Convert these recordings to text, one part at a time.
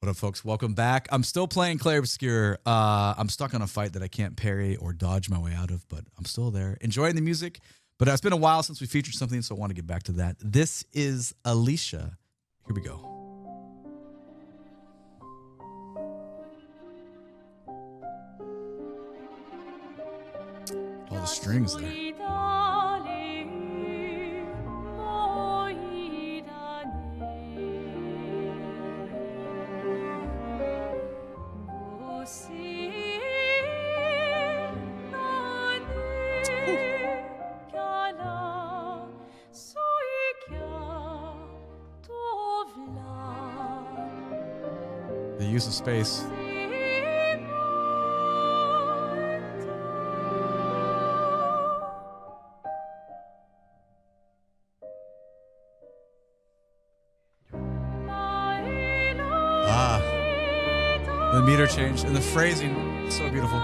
What up, folks? Welcome back. I'm still playing Clair Obscur. I'm stuck on a fight that I can't parry or dodge my way out of, but I'm still there. Enjoying the music, but it's been a while since we featured something, so I want to get back to that. This is Alicia. Here we go. All the strings there. The use of space. The meter change and the phrasing, so beautiful.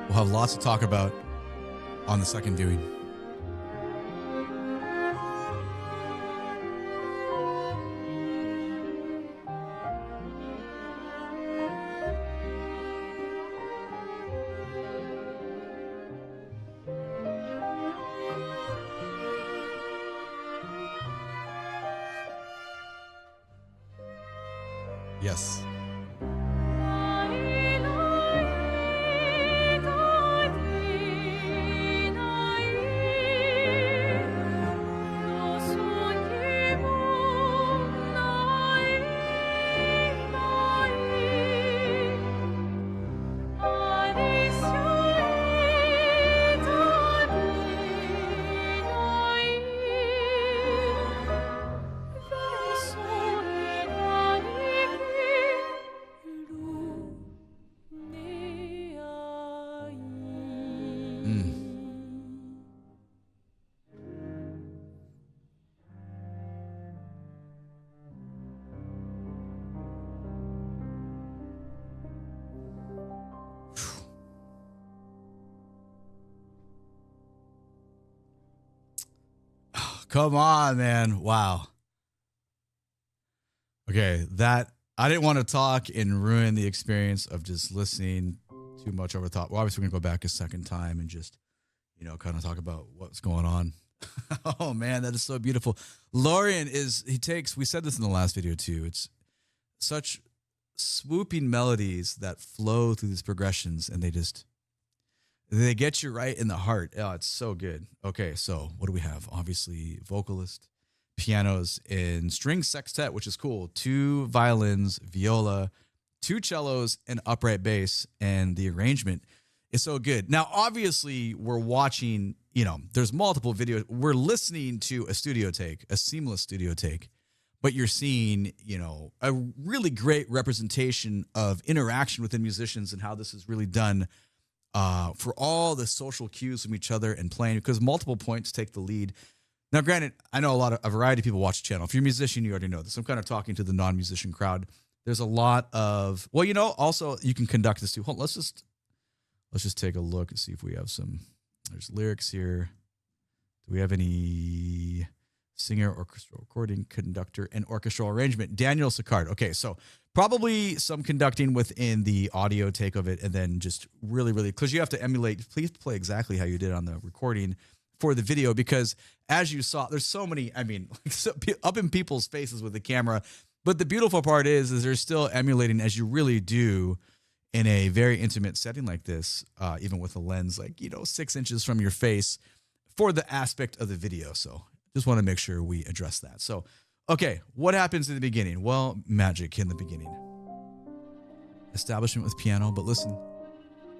We'll have lots to talk about on the second viewing. Yes. Come on, man. Wow. Okay, that I didn't want to talk and ruin the experience of just listening too much over the top. Well, obviously, we're going to go back a second time and just, kind of talk about what's going on. Oh, man, that is so beautiful. Lorian we said this in the last video too. It's such swooping melodies that flow through these progressions and they get you right in the heart. Oh, it's so good. Okay, so what do we have? Obviously, vocalist, pianos, and string sextet, which is cool. 2 violins, viola, 2 cellos, and upright bass, and the arrangement is so good. Now, obviously, we're watching, there's multiple videos. We're listening to a studio take, a seamless studio take, but you're seeing, a really great representation of interaction within musicians and how this is really done for all the social cues from each other and playing, because multiple points take the lead. Now, granted, I know a variety of people watch the channel. If you're a musician, you already know this. I'm kind of talking to the non-musician crowd. There's a lot of, also you can conduct this too. Hold on, let's just take a look and see if we have there's lyrics here. Do we have any singer, orchestral recording, conductor, and orchestral arrangement? Daniel Sicard. Okay, so probably some conducting within the audio take of it, and then just really, because you have to emulate. Please play exactly how you did on the recording for the video, because as you saw, there's so many, up in people's faces with the camera. But the beautiful part is they're still emulating as you really do in a very intimate setting like this, even with a lens 6 inches from your face for the aspect of the video. So just want to make sure we address that. So, okay, what happens in the beginning? Well, magic in the beginning. Establishment with piano, but listen,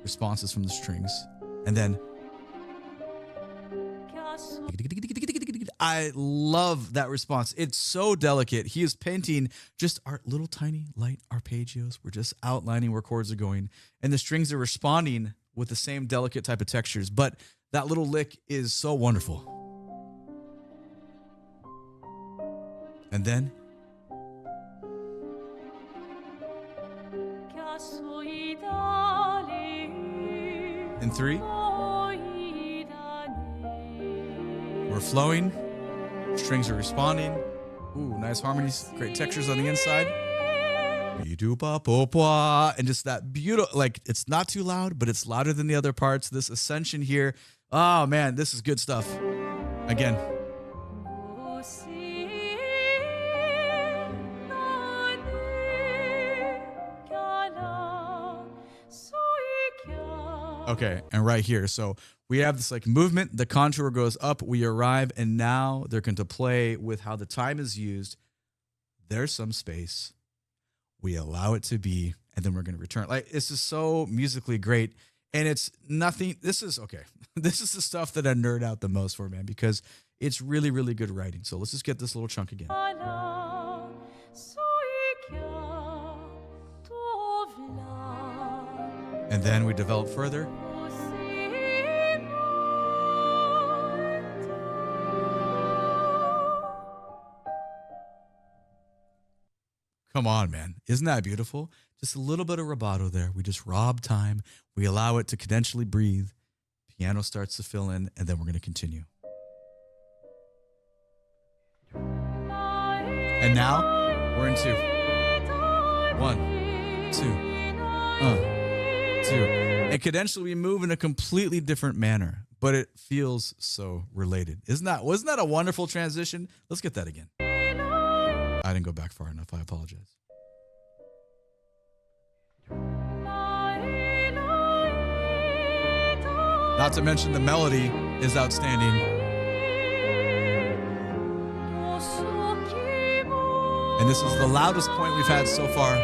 responses from the strings. And then I love that response. It's so delicate. He is painting just our little tiny light arpeggios. We're just outlining where chords are going, and the strings are responding with the same delicate type of textures. But that little lick is so wonderful. And then in 3, we're flowing, strings are responding. Ooh, nice harmonies, great textures on the inside. And just that beautiful, like, it's not too loud, but it's louder than the other parts. This ascension here. Oh man, this is good stuff. Again. Okay, and right here, so we have this like movement, the contour goes up, we arrive, and now they're going to play with how the time is used. There's some space. We allow it to be, and then we're going to return. Like, this is so musically great, and it's nothing. This is, okay, this is the stuff that I nerd out the most for, man, because it's really, really good writing. So let's just get this little chunk again. And then we develop further. Come on, man. Isn't that beautiful? Just a little bit of rubato there. We just rob time. We allow it to cadentially breathe. Piano starts to fill in, and then we're going to continue. And now we're in 2. 1, 2, 2. And cadentially we move in a completely different manner, but it feels so related. Wasn't that a wonderful transition? Let's get that again. I didn't go back far enough. I apologize. Not to mention the melody is outstanding. And this is the loudest point we've had so far.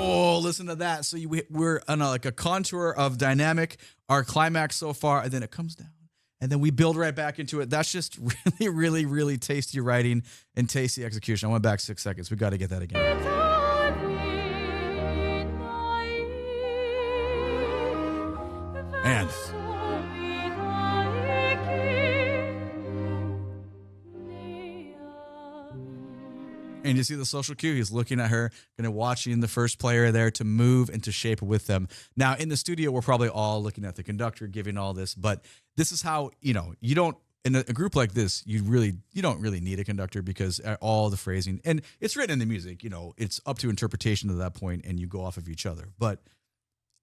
Oh, listen to that. So we're on a contour of dynamic, our climax so far, and then it comes down. And then we build right back into it. That's just really, really, really tasty writing and tasty execution. I went back 6 seconds. We got to get that again. Man. And you see the social cue. He's looking at her, kind of watching the first player there to move and to shape with them. Now, in the studio, we're probably all looking at the conductor, giving all this. But this is how, you don't, in a group like this, you don't really need a conductor because all the phrasing, and it's written in the music, it's up to interpretation at that point, and you go off of each other. But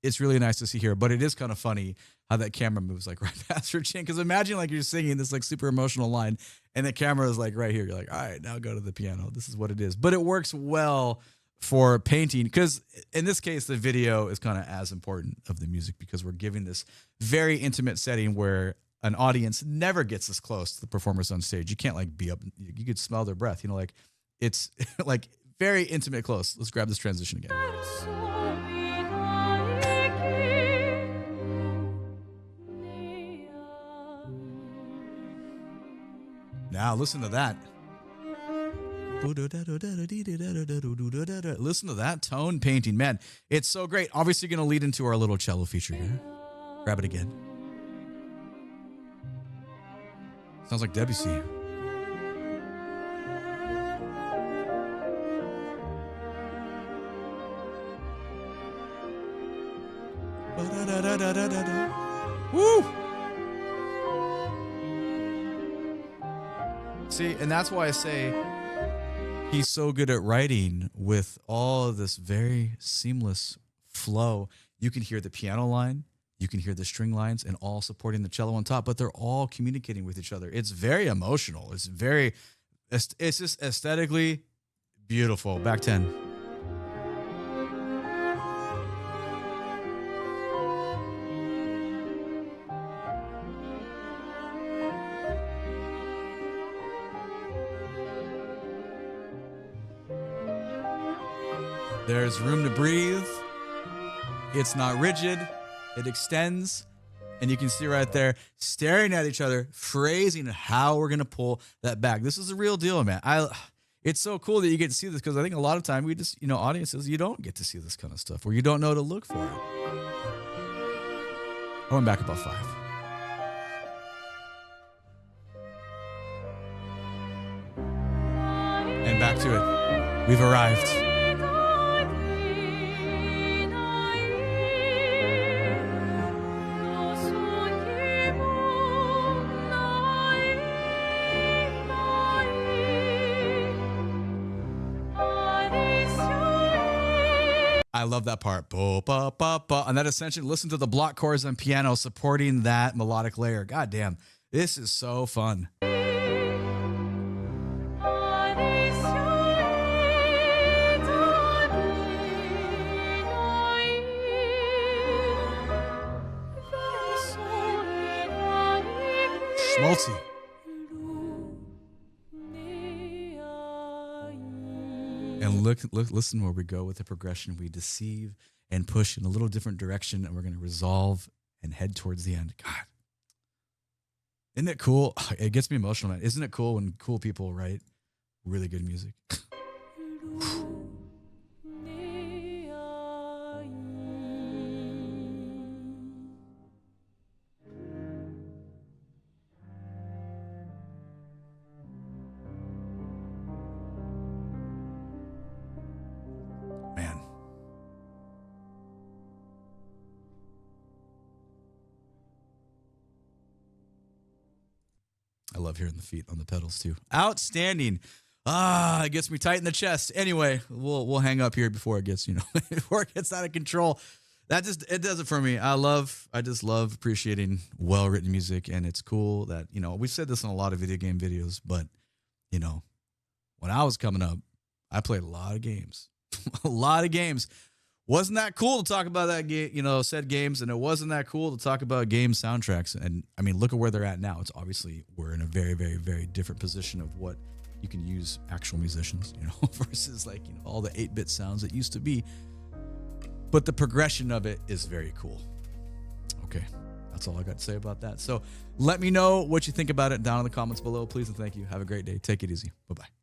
it's really nice to see here. But it is kind of funny how that camera moves like right past her chin. Because imagine like you're singing this like super emotional line and the camera is like right here. You're like, all right, now go to the piano. This is what it is. But it works well for painting because in this case, the video is kind of as important of the music because we're giving this very intimate setting where an audience never gets this close to the performers on stage. You can't like be up. You could smell their breath. Like it's like very intimate close. Let's grab this transition again. Now listen to that. Listen to that tone painting. Man, it's so great. Obviously going to lead into our little cello feature here. Grab it again. Sounds like Debussy. Woo! See, and that's why I say he's so good at writing with all of this very seamless flow. You can hear the piano line, you can hear the string lines, and all supporting the cello on top, but they're all communicating with each other. It's very emotional. It's just aesthetically beautiful. Back 10. There's room to breathe. It's not rigid. It extends. And you can see right there, staring at each other, phrasing how we're going to pull that back. This is a real deal, man. It's so cool that you get to see this, because I think a lot of time we just, audiences, you don't get to see this kind of stuff, or you don't know to look for it. Going back about 5. And back to it. We've arrived. I love that part. Bo, ba, ba, ba. And that essentially, listen to the block chords on piano supporting that melodic layer. God damn, this is so fun. Schmaltzy. And listen where we go with the progression. We deceive and push in a little different direction, and we're going to resolve and head towards the end. God, isn't it cool? It gets me emotional, man. Isn't it cool when cool people write really good music? I love hearing the feet on the pedals too. Outstanding. It gets me tight in the chest. Anyway, we'll hang up here before it gets, before it gets out of control. It does it for me. I just love appreciating well-written music, and it's cool that, we've said this in a lot of video game videos, but, when I was coming up, I played a lot of games. A lot of games. Wasn't that cool to talk about that game, said games, and it wasn't that cool to talk about game soundtracks. And I mean, look at where they're at now. It's obviously, we're in a very, very, very different position of what you can use actual musicians, versus like, all the 8-bit sounds it used to be. But the progression of it is very cool. Okay. That's all I got to say about that. So let me know what you think about it down in the comments below, please. And thank you. Have a great day. Take it easy. Bye-bye.